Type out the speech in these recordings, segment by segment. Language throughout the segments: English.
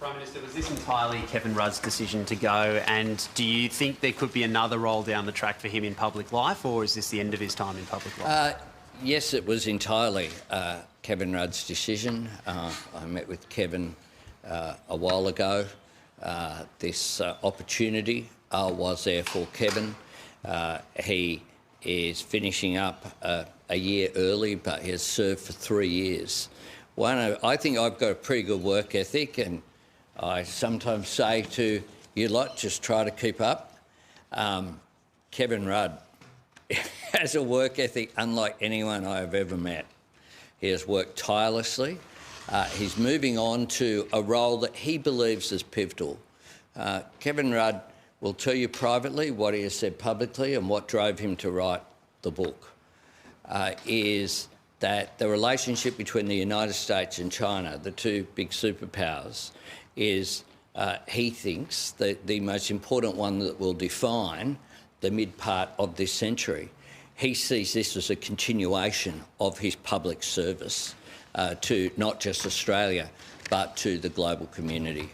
Prime Minister, was this entirely Kevin Rudd's decision to go, and do you think there could be another role down the track for him in public life, or is this the end of his time in public life? Yes, it was entirely Kevin Rudd's decision. I met with Kevin a while ago. This opportunity was there for Kevin. He is finishing up a year early, but he has served for 3 years. I think I've got a pretty good work ethic, and I sometimes say to you lot, just try to keep up. Kevin Rudd has a work ethic unlike anyone I have ever met. He has worked tirelessly. He's moving on to a role that he believes is pivotal. Kevin Rudd will tell you privately what he has said publicly, and what drove him to write the book is that the relationship between the United States and China, the two big superpowers, is, he thinks, the most important one that will define the mid-part of this century. He sees this as a continuation of his public service to not just Australia, but to the global community.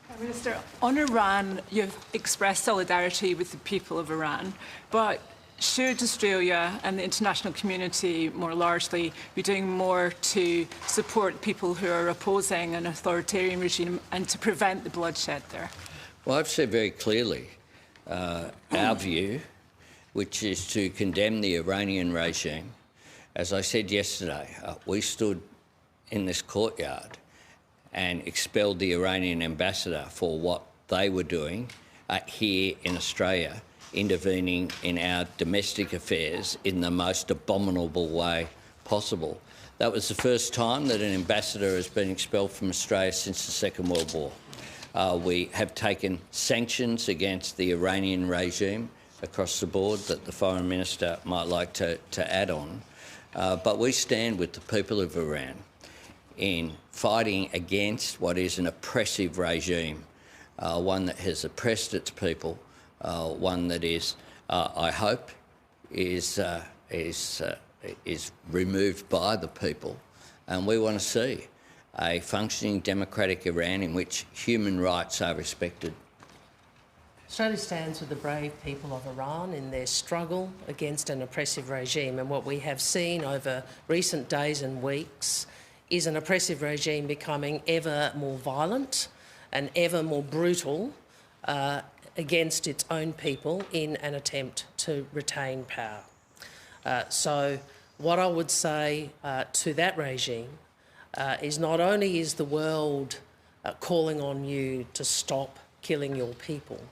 Prime Minister, on Iran, you've expressed solidarity with the people of Iran, but should Australia and the international community more largely be doing more to support people who are opposing an authoritarian regime and to prevent the bloodshed there? Well, I've said very clearly our view, which is to condemn the Iranian regime. As I said yesterday, we stood in this courtyard and expelled the Iranian ambassador for what they were doing here in Australia, intervening in our domestic affairs in the most abominable way possible. That was the first time that an ambassador has been expelled from Australia since the Second World War. We have taken sanctions against the Iranian regime across the board that the Foreign Minister might like to add on. But we stand with the people of Iran in fighting against what is an oppressive regime, one that has oppressed its people, one that is, I hope, is removed by the people. And we want to see a functioning democratic Iran in which human rights are respected. Australia stands with the brave people of Iran in their struggle against an oppressive regime, and what we have seen over recent days and weeks is an oppressive regime becoming ever more violent and ever more brutal against its own people in an attempt to retain power. So what I would say to that regime is not only is the world calling on you to stop killing your people,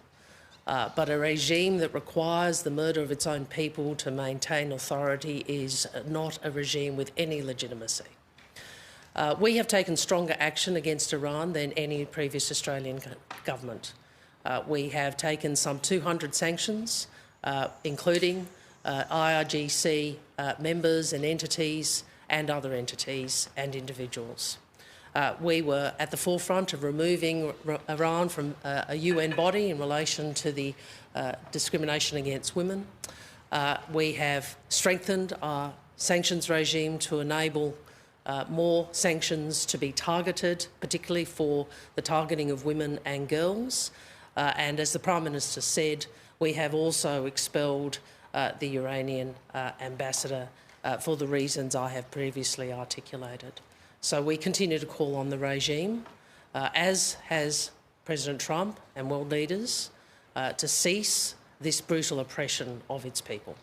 but a regime that requires the murder of its own people to maintain authority is not a regime with any legitimacy. We have taken stronger action against Iran than any previous Australian government. We have taken some 200 sanctions, including IRGC members and entities and other entities and individuals. We were at the forefront of removing Iran from a UN body in relation to the discrimination against women. We have strengthened our sanctions regime to enable more sanctions to be targeted, particularly for the targeting of women and girls. And as the Prime Minister said, we have also expelled the Iranian ambassador for the reasons I have previously articulated. So we continue to call on the regime, as has President Trump and world leaders, to cease this brutal oppression of its people.